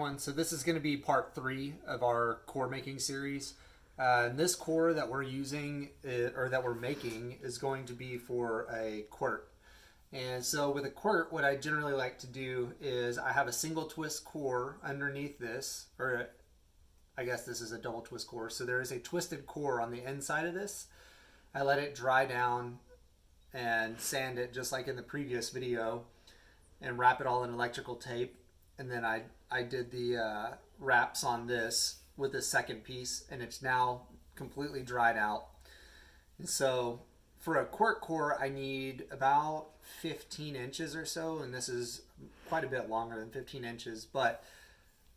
So this is going to be part 3 of our core making series. This core that we're using or that we're making is going to be for a quirt. And so with a quirt, what I generally like to do is I have a single twist core underneath this, or I guess this is a double twist core. So there is a twisted core on the inside of this. I let it dry down and sand it just like in the previous video and wrap it all in electrical tape. And then I did the wraps on this with the second piece, and it's now completely dried out. And so for a quirt core, I need about 15 inches or so, and this is quite a bit longer than 15 inches. But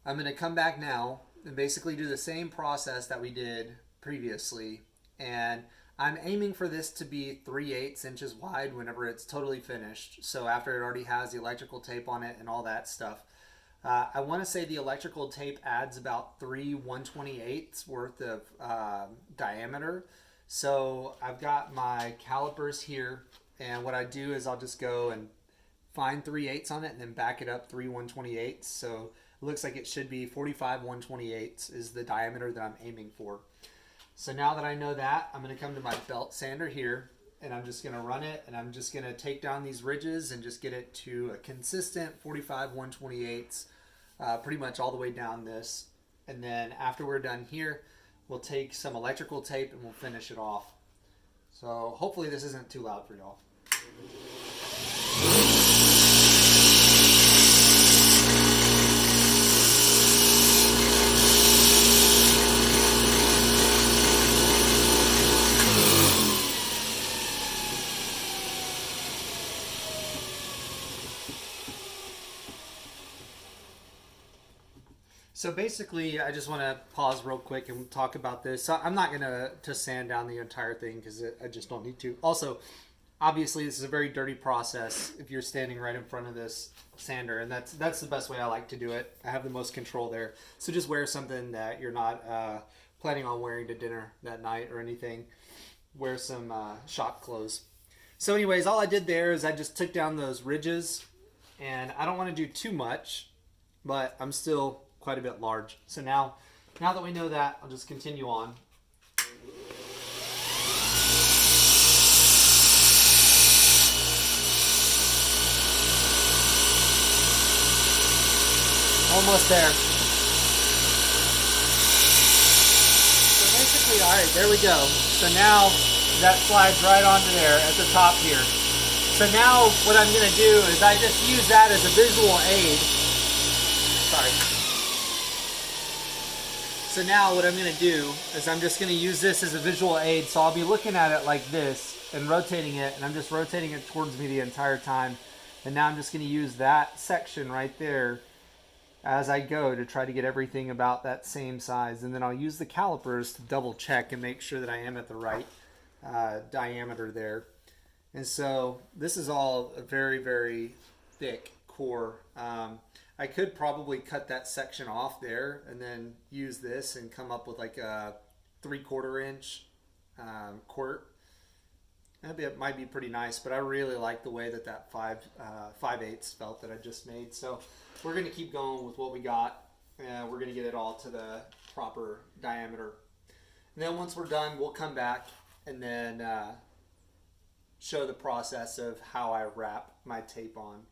I'm going to come back now and basically do the same process that we did previously. And I'm aiming for this to be 3/8 inches wide whenever it's totally finished. So after it already has the electrical tape on it and all that stuff. I want to say the electrical tape adds about 3 1/28ths worth of diameter. So I've got my calipers here, and what I do is I'll just go and find 3/8 on it and then back it up 3 1/28ths. So it looks like it should be 45 1/28ths is the diameter that I'm aiming for. So now that I know that, I'm going to come to my belt sander here, and I'm just going to run it, and I'm just going to take down these ridges and just get it to a consistent 45 1/28ths, pretty much all the way down this. And then after we're done here, we'll take some electrical tape and we'll finish it off. So hopefully this isn't too loud for y'all. So basically, I just want to pause real quick and talk about this. So I'm not going to sand down the entire thing because I just don't need to. Also, obviously, this is a very dirty process if you're standing right in front of this sander, and that's the best way I like to do it. I have the most control there. So just wear something that you're not planning on wearing to dinner that night or anything. Wear some shop clothes. So anyways, all I did there is I just took down those ridges, and I don't want to do too much, but I'm still quite a bit large. So now that we know that, I'll just continue on. Almost there. So basically, all right, there we go. So now that slides right onto there at the top here. So now what I'm going to do is I just use that as a visual aid. Sorry. So now what I'm going to do is I'm just going to use this as a visual aid. So I'll be looking at it like this and rotating it, and I'm just rotating it towards me the entire time. And now I'm just going to use that section right there as I go to try to get everything about that same size. And then I'll use the calipers to double check and make sure that I am at the right diameter there. And so this is all a very, very thick core. I could probably cut that section off there and then use this and come up with like a 3/4 inch quirt. It might be pretty nice, but I really like the way that 5/8 felt that I just made. So we're going to keep going with what we got. We're going to get it all to the proper diameter. And then once we're done, we'll come back and then show the process of how I wrap my tape on.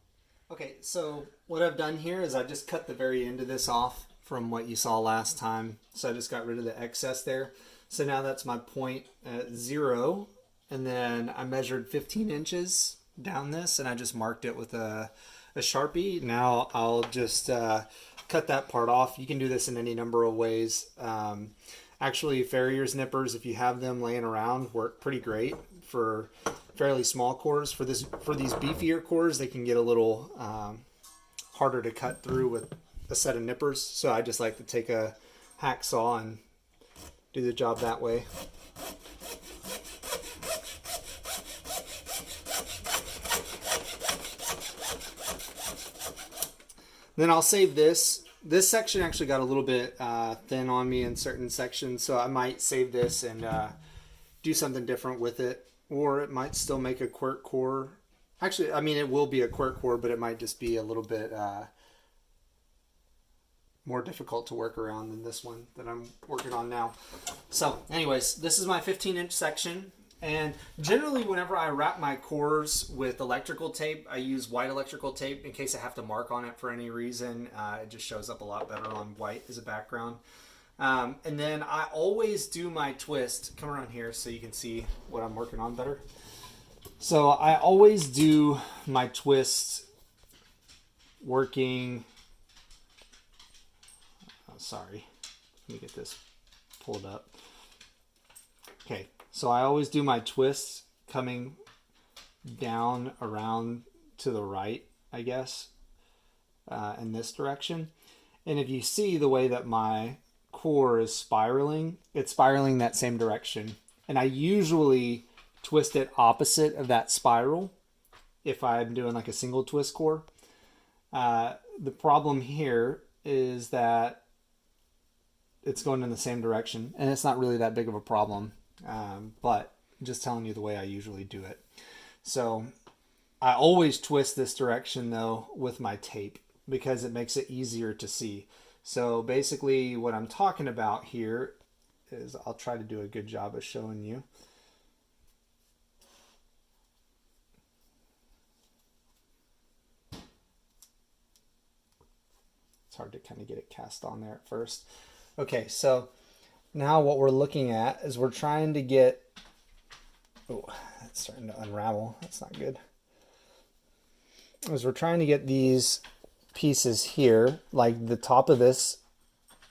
Okay, so what I've done here is I just cut the very end of this off from what you saw last time. So I just got rid of the excess there. So now that's my point at 0. And then I measured 15 inches down this, and I just marked it with a Sharpie. Now I'll just cut that part off. You can do this in any number of ways. Actually, farrier's nippers, if you have them laying around, work pretty great for fairly small cores. For these beefier cores, they can get a little harder to cut through with a set of nippers. So I just like to take a hacksaw and do the job that way. Then I'll save this. This section actually got a little bit thin on me in certain sections, so I might save this and do something different with it. Or it might still make a quirt core. Actually, I mean, it will be a quirt core, but it might just be a little bit more difficult to work around than this one that I'm working on now. So anyways, this is my 15-inch section. And generally whenever I wrap my cores with electrical tape, I use white electrical tape in case I have to mark on it for any reason. It just shows up a lot better on white as a background. And then I always do my twist. Come around here so you can see what I'm working on better. So I always do my twist working... Sorry, let me get this pulled up. Okay, so I always do my twists coming down around to the right, I guess, in this direction. And if you see the way that my core is spiraling, it's spiraling that same direction. And I usually twist it opposite of that spiral if I'm doing like a single twist core. The problem here is that it's going in the same direction, and it's not really that big of a problem, but just telling you the way I usually do it. So I always twist this direction though with my tape because it makes it easier to see. So basically what I'm talking about here is, I'll try to do a good job of showing you. It's hard to kind of get it cast on there at first. Okay, so now what we're looking at is we're trying to get... Oh, it's starting to unravel. That's not good. As we're trying to get these pieces here, like the top of this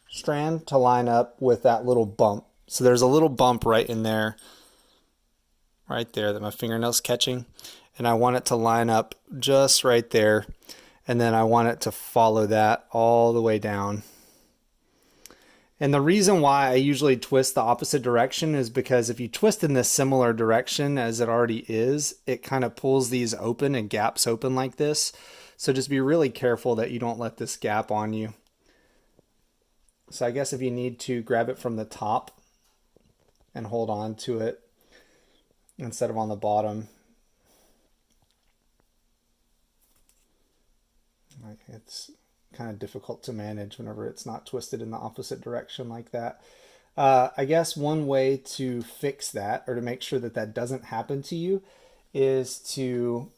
strand, to line up with that little bump. So there's a little bump right in there, right there, that my fingernail's catching. And I want it to line up just right there. And then I want it to follow that all the way down. And the reason why I usually twist the opposite direction is because if you twist in this similar direction as it already is, it kind of pulls these open and gaps open like this. So just be really careful that you don't let this gap on you. So I guess if you need to, grab it from the top and hold on to it instead of on the bottom. It's kind of difficult to manage whenever it's not twisted in the opposite direction like that. I guess one way to fix that, or to make sure that that doesn't happen to you, is to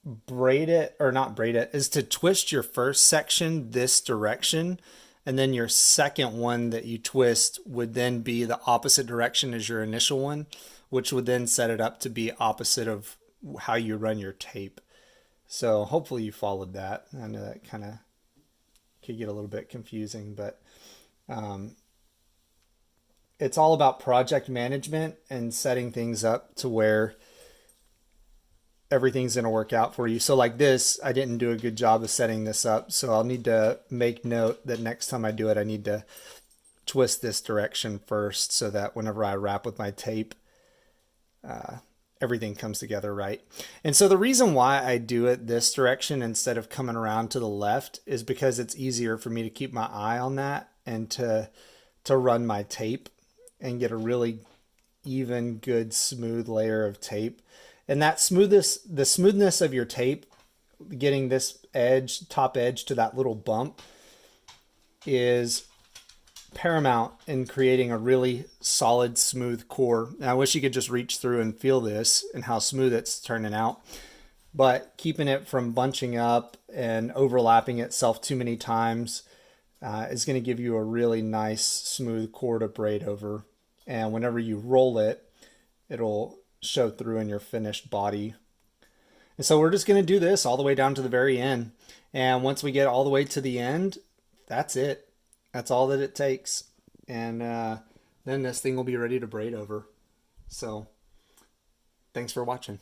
braid it, or not braid it, is to twist your first section this direction, and then your second one that you twist would then be the opposite direction as your initial one, which would then set it up to be opposite of how you run your tape. So hopefully you followed that. I know that kind of could get a little bit confusing, but it's all about project management and setting things up to where everything's going to work out for you. So like this, I didn't do a good job of setting this up. So I'll need to make note that next time I do it, I need to twist this direction first so that whenever I wrap with my tape, everything comes together right. And so the reason why I do it this direction instead of coming around to the left is because it's easier for me to keep my eye on that and to run my tape and get a really even, good, smooth layer of tape. And that smoothness, the smoothness of your tape, getting this edge, top edge to that little bump, is paramount in creating a really solid, smooth core. And I wish you could just reach through and feel this and how smooth it's turning out. But keeping it from bunching up and overlapping itself too many times is going to give you a really nice, smooth core to braid over. And whenever you roll it, it'll show through in your finished body. And so we're just going to do this all the way down to the very end. And once we get all the way to the end, that's it. That's all that it takes. And then this thing will be ready to braid over. So thanks for watching.